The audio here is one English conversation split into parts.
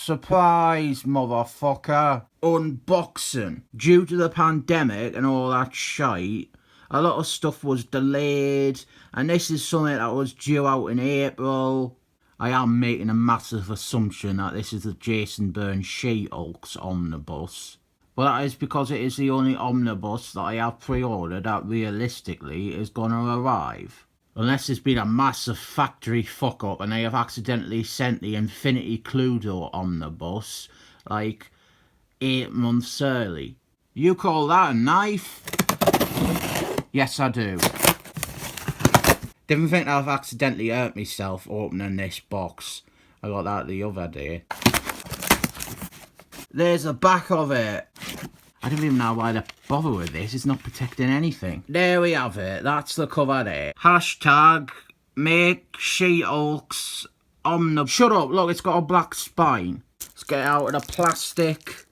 Surprise, motherfucker. Unboxing. Due to the pandemic and all that shite, a lot of stuff was delayed, and this is something that was due out in April. I am making a massive assumption that this is the John Byrne She-Hulk Omnibus. But that is because it is the only omnibus that I have pre-ordered that realistically is going to arrive. Unless there's been a massive factory fuck up and they have accidentally sent the Infinity Cluedo omnibus like 8 months early. You call that a knife? Yes, I do. Didn't think I've accidentally hurt myself opening this box. I got that the other day. There's the back of it. I don't even know why they bother with this. It's not protecting anything. There we have it. That's the cover there. Hashtag make She-Hulk's Omnibus. Shut up. Look, it's got a black spine. Let's get it out of the plastic.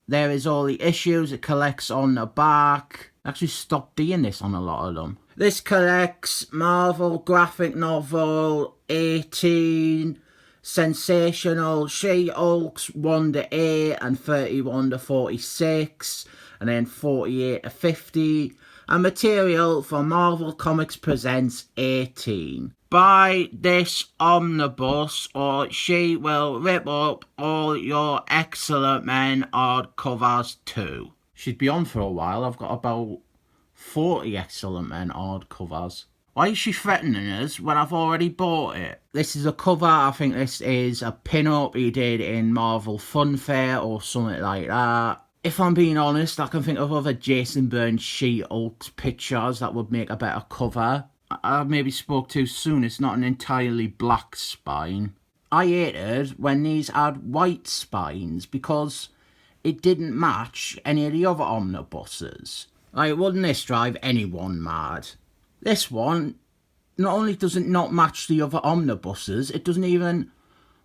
There is all the issues. It collects on the back. Actually stopped doing this on a lot of them. This collects Marvel graphic novel 18, sensational She-Hulks 1 to 8 and 31 to 46, and then 48 to 50, and material for Marvel Comics Presents 18. Buy this omnibus or she will rip up all your Excellent Men hardcovers too. She'd be on for a while. I've got about 40 Excellent Men hardcovers. Why is she threatening us when I've already bought it? This is a cover. I think this is a pin-up he did in Marvel Funfair or something like that. If I'm being honest, I can think of other John Byrne She-Hulk pictures that would make a better cover. I maybe spoke too soon. It's not an entirely black spine. I hated when these had white spines because it didn't match any of the other omnibuses. Like, wouldn't this drive anyone mad? This one, not only does it not match the other omnibuses, it doesn't even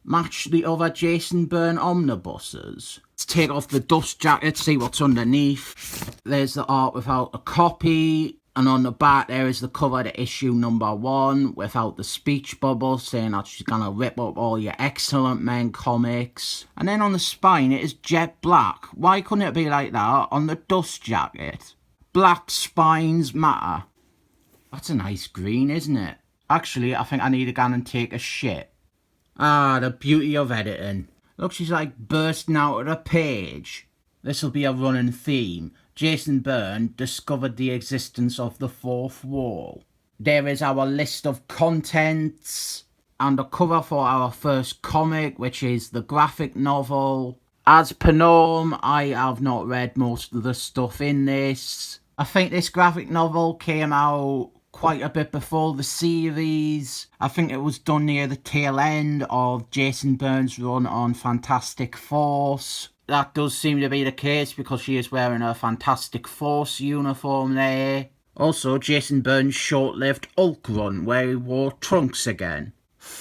match the other John Byrne omnibuses. Let's take off the dust jacket, see what's underneath. There's the art without a copy. And on the back there is the cover to issue number 1 without the speech bubble saying that she's gonna rip up all your Excellent Men comics. And then on the spine it is jet black. Why couldn't it be like that on the dust jacket? Black spines matter. That's a nice green, isn't it? Actually, I think I need to go and take a shit. Ah, the beauty of editing. Look, she's like bursting out of the page. This'll be a running theme. John Byrne discovered the existence of the fourth wall. There is our list of contents and a cover for our first comic, which is the graphic novel. As per norm, I have not read most of the stuff in this. I think this graphic novel came out quite a bit before the series. I think it was done near the tail end of John Byrne's run on Fantastic Force. That does seem to be the case because she is wearing her Fantastic Force uniform there. Also, John Byrne's short-lived Hulk run where he wore trunks again.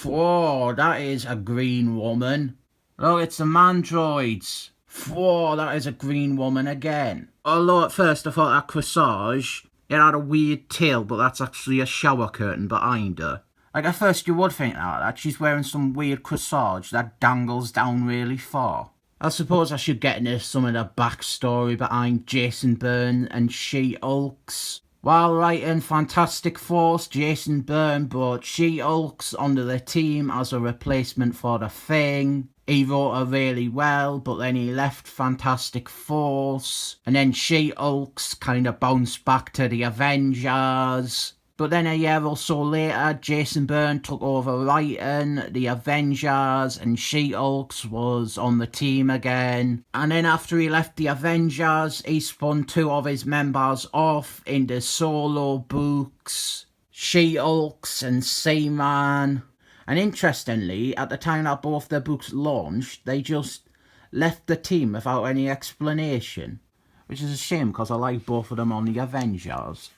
Whoa, that is a green woman. Look, it's the Mandroids. Whoa, that is a green woman again. Although at first I thought that corsage, it had a weird tail, but that's actually a shower curtain behind her. Like at first you would think that she's wearing some weird corsage that dangles down really far. I suppose I should get into some of the backstory behind John Byrne and She-Hulks. While writing Fantastic Force, John Byrne brought She-Hulks onto the team as a replacement for the Thing. He wrote her really well, but then he left Fantastic Force. And then She-Hulks kind of bounced back to the Avengers. But then a year or so later, John Byrne took over writing the Avengers and She-Hulks was on the team again. And then after he left the Avengers, he spun 2 of his members off into solo books, She-Hulks and Seaman. And interestingly, at the time that both their books launched, they just left the team without any explanation. Which is a shame because I like both of them on the Avengers.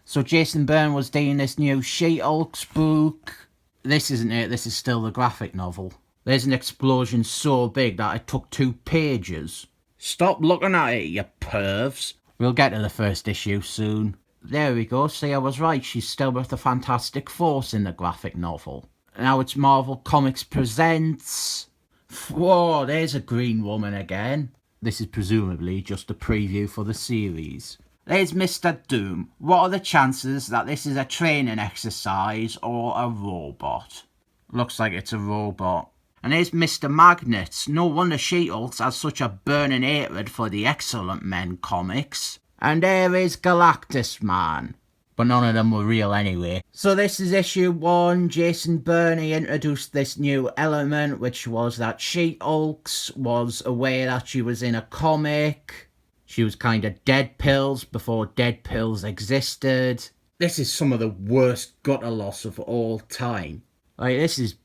So John Byrne was doing this new She-Hulk's book. This isn't it, this is still the graphic novel. There's an explosion so big that it took 2 pages. Stop looking at it, you pervs. We'll get to the first issue soon. There we go, see I was right, she's still with the Fantastic Force in the graphic novel. Now it's Marvel Comics Presents. Whoa, there's a green woman again. This is presumably just a preview for the series. There's Mr. Doom. What are the chances that this is a training exercise or a robot? Looks like it's a robot. And there's Mr. Magnets. No wonder She-Hulk has such a burning hatred for the Excellent Men comics. And there is Galactus Man. But none of them were real anyway. So this is issue 1. Jason Byrne introduced this new element, which was that She-Hulk was aware that she was in a comic. She was kind of dead pills before dead pills existed. This is some of the worst gutter loss of all time. Like, this is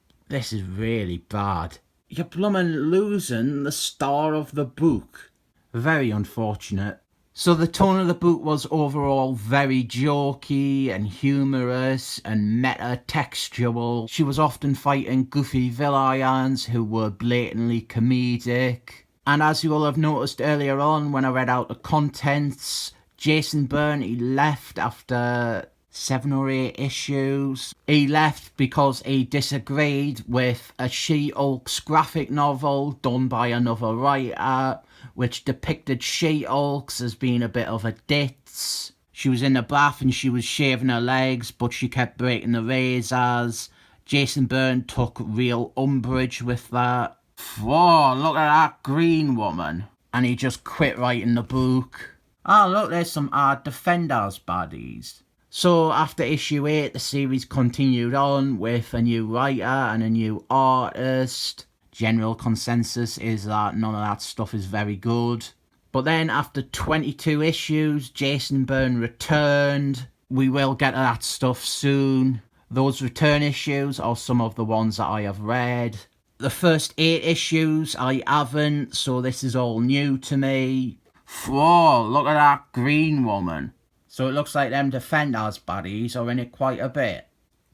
really bad. You're bloomin' losing the star of the book. Very unfortunate. So the tone of the book was overall very jokey and humorous and meta-textual. She was often fighting goofy villains who were blatantly comedic. And as you will have noticed earlier on when I read out the contents, Jason Byrne, he left after 7 or 8 issues. He left because he disagreed with a She-Hulk's graphic novel done by another writer, which depicted She-Hulk as being a bit of a ditz. She was in the bath and she was shaving her legs, but she kept breaking the razors. Jason Byrne took real umbrage with that. Whoa, look at that green woman. And he just quit writing the book. Oh, look, there's some Defenders baddies. So after issue 8, the series continued on with a new writer and a new artist. General consensus is that none of that stuff is very good. But then after 22 issues, Jason Byrne returned. We will get to that stuff soon. Those return issues are some of the ones that I have read. The first 8 issues I haven't, so this is all new to me. Whoa, look at that green woman. So it looks like them Defenders baddies are in it quite a bit.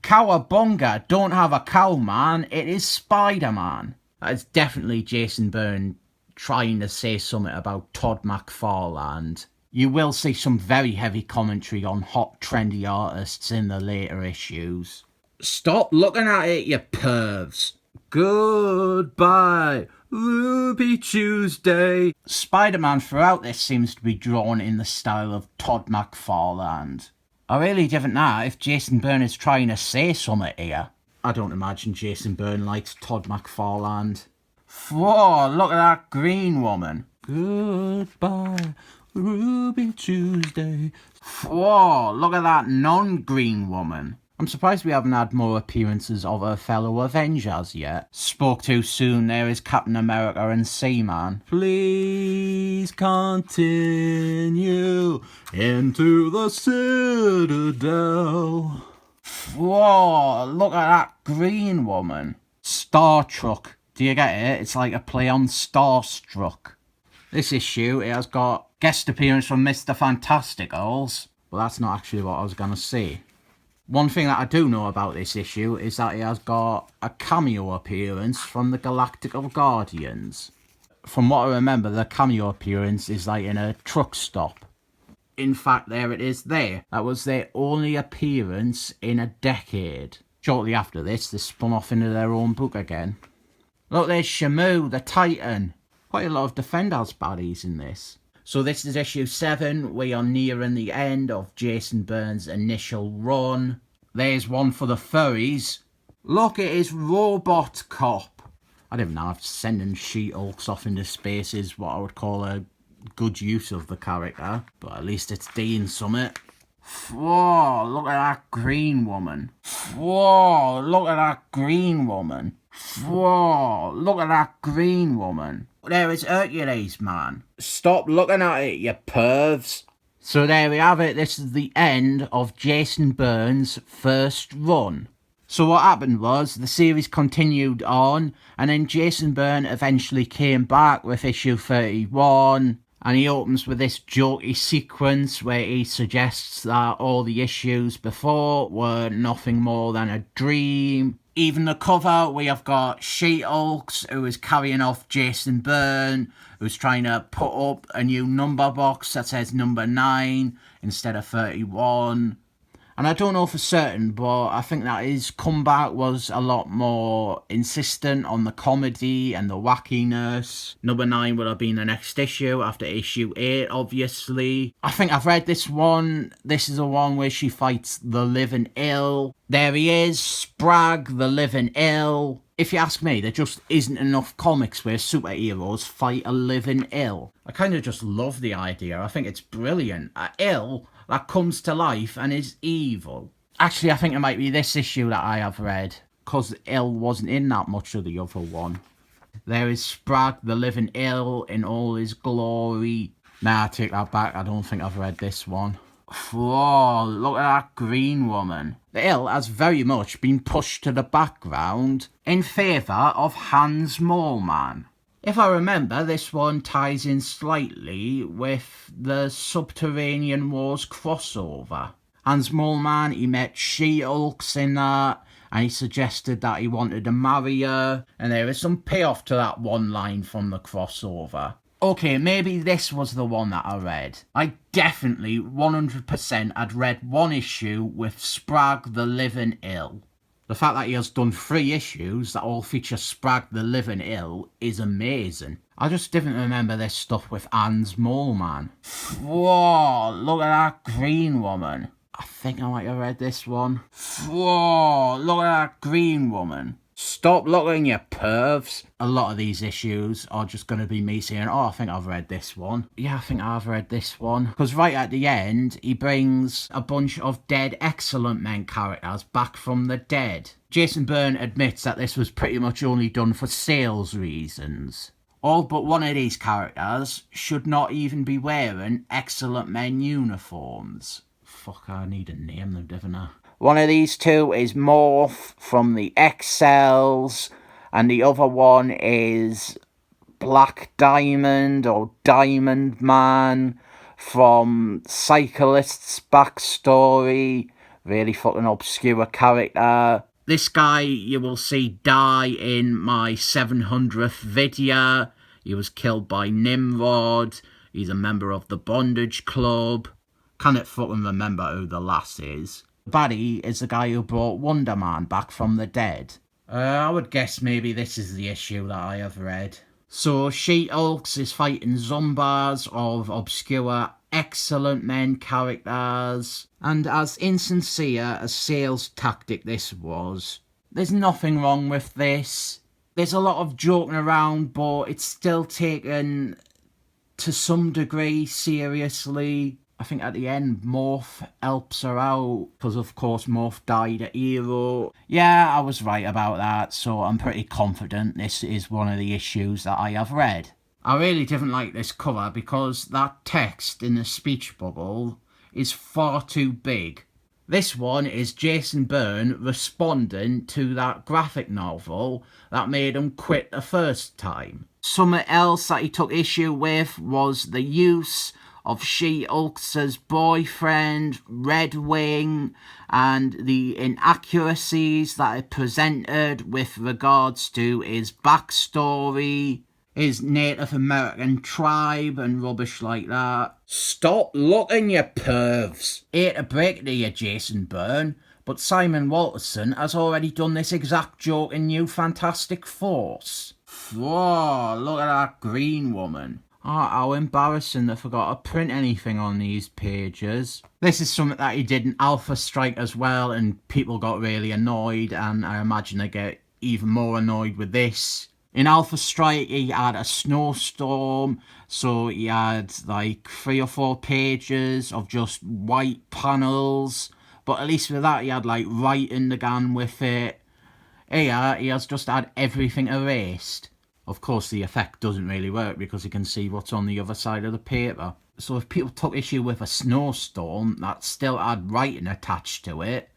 Cowabunga, don't have a cow, man. It is Spider-Man. That is definitely Jason Byrne trying to say something about Todd McFarlane. You will see some very heavy commentary on hot, trendy artists in the later issues. Stop looking at it, you pervs. Goodbye, Ruby Tuesday. Spider-Man throughout this seems to be drawn in the style of Todd McFarlane. I really didn't know if Jason Byrne is trying to say something here. I don't imagine Jason Byrne likes Todd McFarlane. Whoa, look at that green woman. Goodbye, Ruby Tuesday. Whoa, look at that non-green woman. I'm surprised we haven't had more appearances of our fellow Avengers yet. Spoke too soon, there is Captain America and Seaman. Please continue into the Citadel. Whoa, look at that green woman. Star Trek. Do you get it? It's like a play on Starstruck. This issue, it has got guest appearance from Mr. Fantasticals. But that's not actually what I was going to say. One thing that I do know about this issue is that it has got a cameo appearance from the Galactical Guardians. From what I remember, the cameo appearance is like in a truck stop. In fact, there it is there. That was their only appearance in a decade. Shortly after this, they spun off into their own book again. Look, there's Shamu, the Titan. Quite a lot of Defenders baddies in this. So this is issue 7. We are nearing the end of Jason Byrne's initial run. There's one for the furries. Look, it is Robot Cop. I don't know if sending She-Hulks off into space is what I would call a good use of the character. But at least it's doing something. Whoa, look at that green woman. Whoa, look at that green woman. Whoa, look at that green woman. There is Hercules, man. Stop looking at it, you pervs. So there we have it. This is the end of Jason Byrne's first run. So what happened was the series continued on, and then Jason Byrne eventually came back with issue 31. And he opens with this jokey sequence where he suggests that all the issues before were nothing more than a dream. Even the cover, we have got She-Hulk, who is carrying off Jason Byrne, who's trying to put up a new number box that says number 9 instead of 31. And And I don't know for certain, but I think that his comeback was a lot more insistent on the comedy and the wackiness. Number 9 would have been the next issue after issue 8, obviously. I think I've read this one. This is the one where she fights the living ill. There he is, Spragg, the living ill. If you ask me, there just isn't enough comics where superheroes fight a living ill. I kind of just love the idea. I think it's brilliant. A ill that comes to life and is evil. Actually, I think it might be this issue that I have read, because ill wasn't in that much of the other one. There is Spragg, the living ill, in all his glory. Nah, I take that back. I don't think I've read this one. Whoa, look at that green woman. The ill has very much been pushed to the background in favour of Hans Moleman. If I remember, this one ties in slightly with the Subterranean Wars crossover. Hans Moleman, he met She-Hulks in that, and he suggested that he wanted to marry her, and there is some payoff to that one line from the crossover. Okay, maybe this was the one that I read. I definitely, 100% had read one issue with Spragg the living ill. The fact that he has done 3 issues that all feature Spragg the living ill is amazing. I just didn't remember this stuff with Hans Moleman. Whoa, look at that green woman. I think I might have read this one. Whoa, look at that green woman. Stop looking, you pervs. A lot of these issues are just going to be me saying, oh, I think I've read this one. Yeah, I think I've read this one. Because right at the end, he brings a bunch of dead Excellent Men characters back from the dead. Jason Byrne admits that this was pretty much only done for sales reasons. All but one of these characters should not even be wearing Excellent Men uniforms. Fuck, I need to name them, don't I? One of these two is Morph from the X-Cells, and the other one is Black Diamond or Diamond Man from Cyclist's backstory. Really fucking obscure character. This guy you will see die in my 700th video. He was killed by Nimrod. He's a member of the Bondage Club. Cannot fucking remember who the last is. Barry is the guy who brought Wonder Man back from the dead. I would guess maybe this is the issue that I have read. So She-Hulk is fighting zombies of obscure Excellent Men characters. And as insincere a sales tactic this was, there's nothing wrong with this. There's a lot of joking around, but it's still taken to some degree seriously. I think at the end, Morph helps her out, because of course Morph died a hero. Yeah, I was right about that, so I'm pretty confident this is one of the issues that I have read. I really didn't like this cover because that text in the speech bubble is far too big. This one is Jason Byrne responding to that graphic novel that made him quit the first time. Something else that he took issue with was the use of She-Hulk's boyfriend, Red Wing, and the inaccuracies that it presented with regards to his backstory, his Native American tribe and rubbish like that. Stop looking, you pervs. Hate to break it to you, Jason Byrne, but Simon Walterson has already done this exact joke in New Fantastic Force. Whoa, look at that green woman. Oh, how embarrassing they forgot to print anything on these pages. This is something that he did in Alpha Strike as well, and people got really annoyed, and I imagine they get even more annoyed with this. In Alpha Strike, he had a snowstorm, so he had like 3 or 4 pages of just white panels, but at least with that, he had like writing again with it. Here, he has just had everything erased. Of course, the effect doesn't really work because you can see what's on the other side of the paper. So if people took issue with a snowstorm that still had writing attached to it,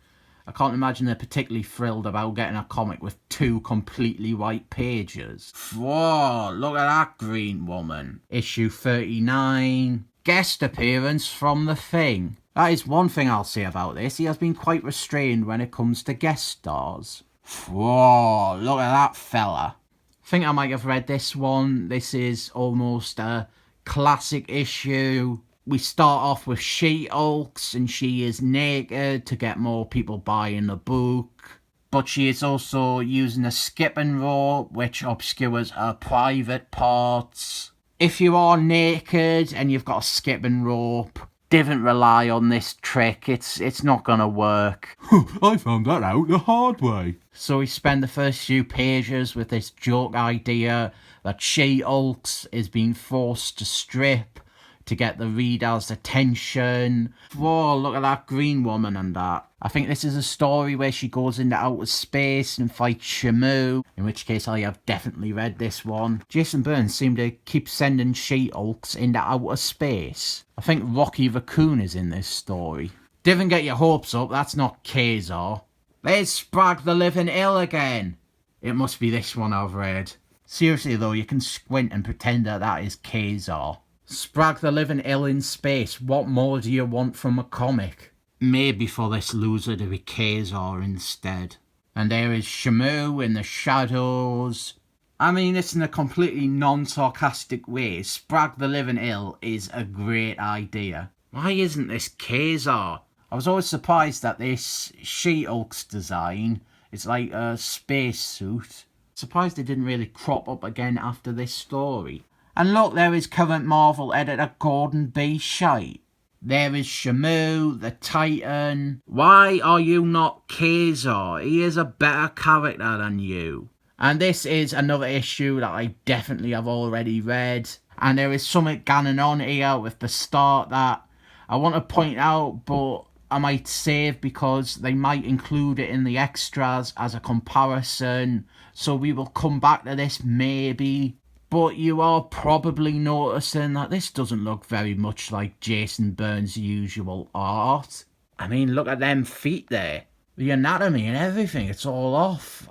I can't imagine they're particularly thrilled about getting a comic with 2 completely white pages. Whoa, look at that green woman. Issue 39. Guest appearance from The Thing. That is one thing I'll say about this. He has been quite restrained when it comes to guest stars. Whoa, look at that fella. I think I might have read this one. This is almost a classic issue. We start off with She-Hulk, and she is naked to get more people buying the book. But she is also using a skipping rope, which obscures her private parts. If you are naked and you've got a skipping rope, don't rely on this trick. It's not gonna work. I found that out the hard way. So we spend the first few pages with this joke idea that She-Hulk is being forced to strip to get the reader's attention. Whoa, look at that green woman and that. I think this is a story where she goes into outer space and fights Shamu, in which case I have definitely read this one. Jason Byrne seemed to keep sending She-Hulks into outer space. I think Rocky Raccoon is in this story. Didn't get your hopes up, that's not Kazar. There's Sprag the Living Ill again. It must be this one I've read. Seriously though, you can squint and pretend that is Kazar. Sprag the Living Ill in space, what more do you want from a comic? Maybe for this loser to be Kazar instead. And there is Shamu in the shadows. I mean, it's in a completely non-sarcastic way. Sprag the Living Ill is a great idea. Why isn't this Kazar? I was always surprised that this She-Hulk's design is like a spacesuit. Surprised it didn't really crop up again after this story. And look, there is current Marvel editor Gordon B. Shite. There is Shamu, the Titan. Why are you not Kazar? He is a better character than you. And this is another issue that I definitely have already read. And there is something going on here with the start that I want to point out, but I might save because they might include it in the extras as a comparison. So we will come back to this maybe. But you are probably noticing that this doesn't look very much like Jason Byrne's usual art. I mean, look at them feet there. The anatomy and everything, it's all off.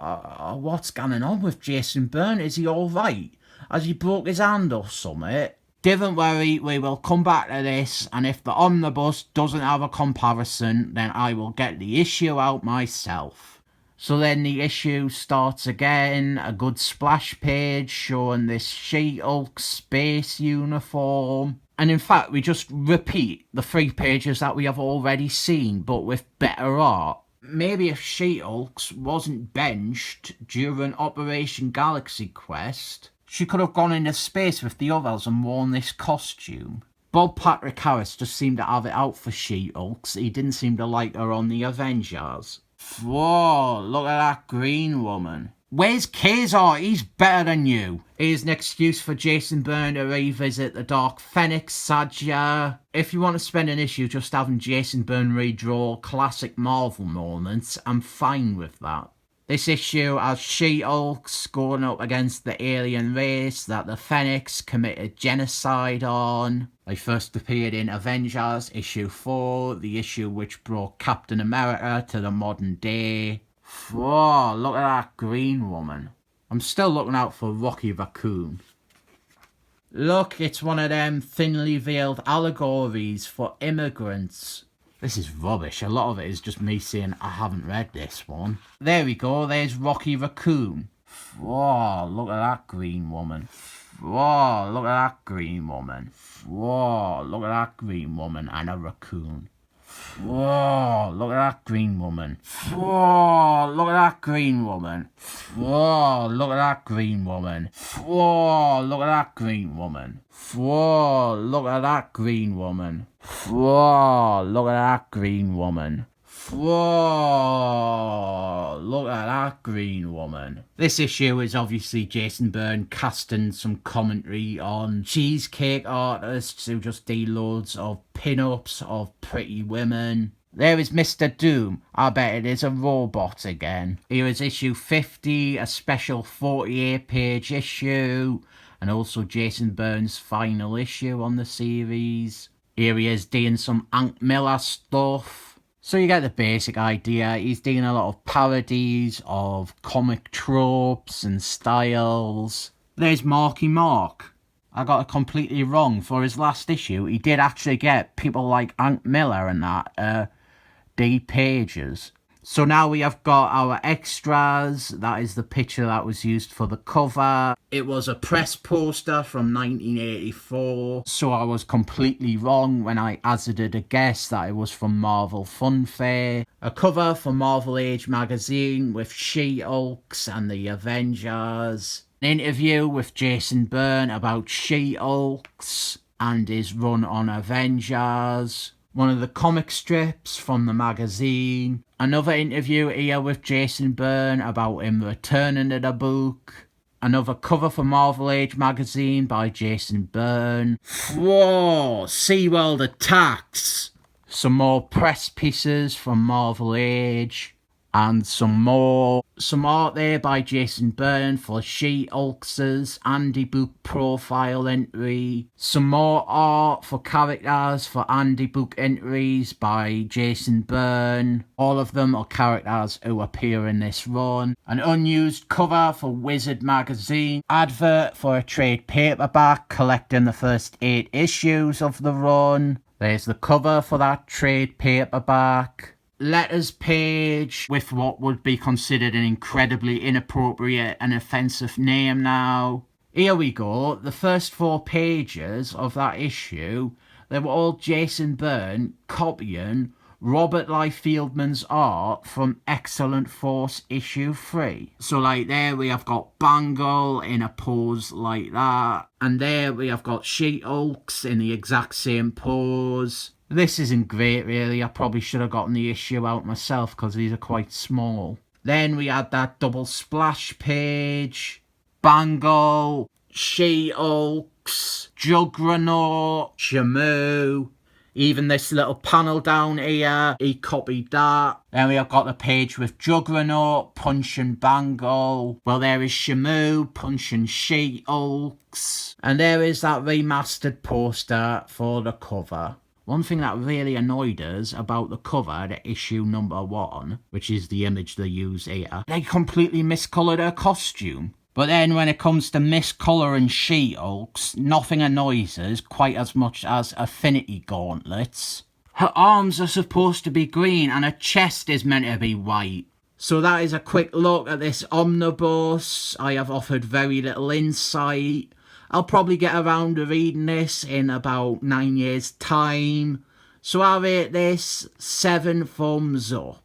What's going on with Jason Byrne? Is he alright? Has he broke his hand or something? Don't worry, we will come back to this, and if the omnibus doesn't have a comparison, then I will get the issue out myself. So then the issue starts again, a good splash page showing this She-Hulk space uniform. And in fact, we just repeat the 3 pages that we have already seen, but with better art. Maybe if She-Hulk wasn't benched during Operation Galaxy Quest, she could have gone into space with the others and worn this costume. Bob Patrick Harris just seemed to have it out for She-Hulk. He didn't seem to like her on the Avengers. Whoa, look at that green woman. Where's Kazar? He's better than you. Here's an excuse for Jason Byrne to revisit the Dark Phoenix saga. If you want to spend an issue just having Jason Byrne redraw classic Marvel moments, I'm fine with that. This issue has She-Hulk going up against the alien race that the Phoenix committed genocide on. They first appeared in Avengers issue 4, the issue which brought Captain America to the modern day. Whoa, look at that green woman. I'm still looking out for Rocky Raccoon. Look, it's one of them thinly veiled allegories for immigrants. This is rubbish. A lot of it is just me saying I haven't read this one. There we go. There's Rocky Raccoon. Whoa, look at that green woman. Whoa, look at that green woman. Whoa, look at that green woman and a raccoon. Whoa, look at that green woman. Whoa, look at that green woman. Whoa, look at that green woman. Whoa, look at that green woman. Whoa, look at that green woman. Whoa, look at that green woman. Whoa, look at that green woman. This issue is obviously Jason Byrne casting some commentary on cheesecake artists who just do loads of pin-ups of pretty women. There is Mr. Doom. I bet it is a robot again. Here is issue 50, a special 48-page issue, and also Jason Byrne's final issue on the series. Here he is doing some Hank Miller stuff. So you get the basic idea. He's doing a lot of parodies of comic tropes and styles. There's Marky Mark. I got it completely wrong. For his last issue, he did actually get people like Hank Miller and that, D pages. So now we have got our extras. That is the picture that was used for the cover. It was a press poster from 1984. So I was completely wrong when I hazarded a guess that it was from Marvel Funfair. A cover for Marvel Age magazine with She-Hulks and the Avengers. An interview with Jason Byrne about She-Hulks and his run on Avengers. One of the comic strips from the magazine. Another interview here with Jason Byrne about him returning to the book. Another cover for Marvel Age magazine by Jason Byrne. Whoa! SeaWorld attacks! Some more press pieces from Marvel Age. And some art there by Jason Byrne for She-Hulk's Andy Book profile entry. Some more art for characters for Andy Book entries by Jason Byrne. All of them are characters who appear in this run. An unused cover for Wizard magazine. Advert for a trade paperback collecting the first 8 issues of the run. There's the cover for that trade paperback. Letters page with what would be considered an incredibly inappropriate and offensive name now. Here we go, the first 4 pages of that issue, they were all Jason Byrne copying Robert Liefeldman's art from Excellent Force issue 3. So like there we have got Bangle in a pose like that. And there we have got She-Hulks in the exact same pose. This isn't great really, I probably should have gotten the issue out myself because these are quite small. Then we had that double splash page, Bangle, She-Hulks, Juggernaut, Shamu. Even this little panel down here, he copied that. Then we have got the page with Juggernaut punching Bangle. Well, there is Shamu punching She-Hulks. And there is that remastered poster for the cover. One thing that really annoyed us about the cover, the issue number 1, which is the image they use here, they completely miscoloured her costume. But then when it comes to miscolouring She-Hulks, nothing annoys us quite as much as Affinity Gauntlets. Her arms are supposed to be green and her chest is meant to be white. So that is a quick look at this omnibus. I have offered very little insight. I'll probably get around to reading this in about 9 years' time. So I'll rate this 7 thumbs up.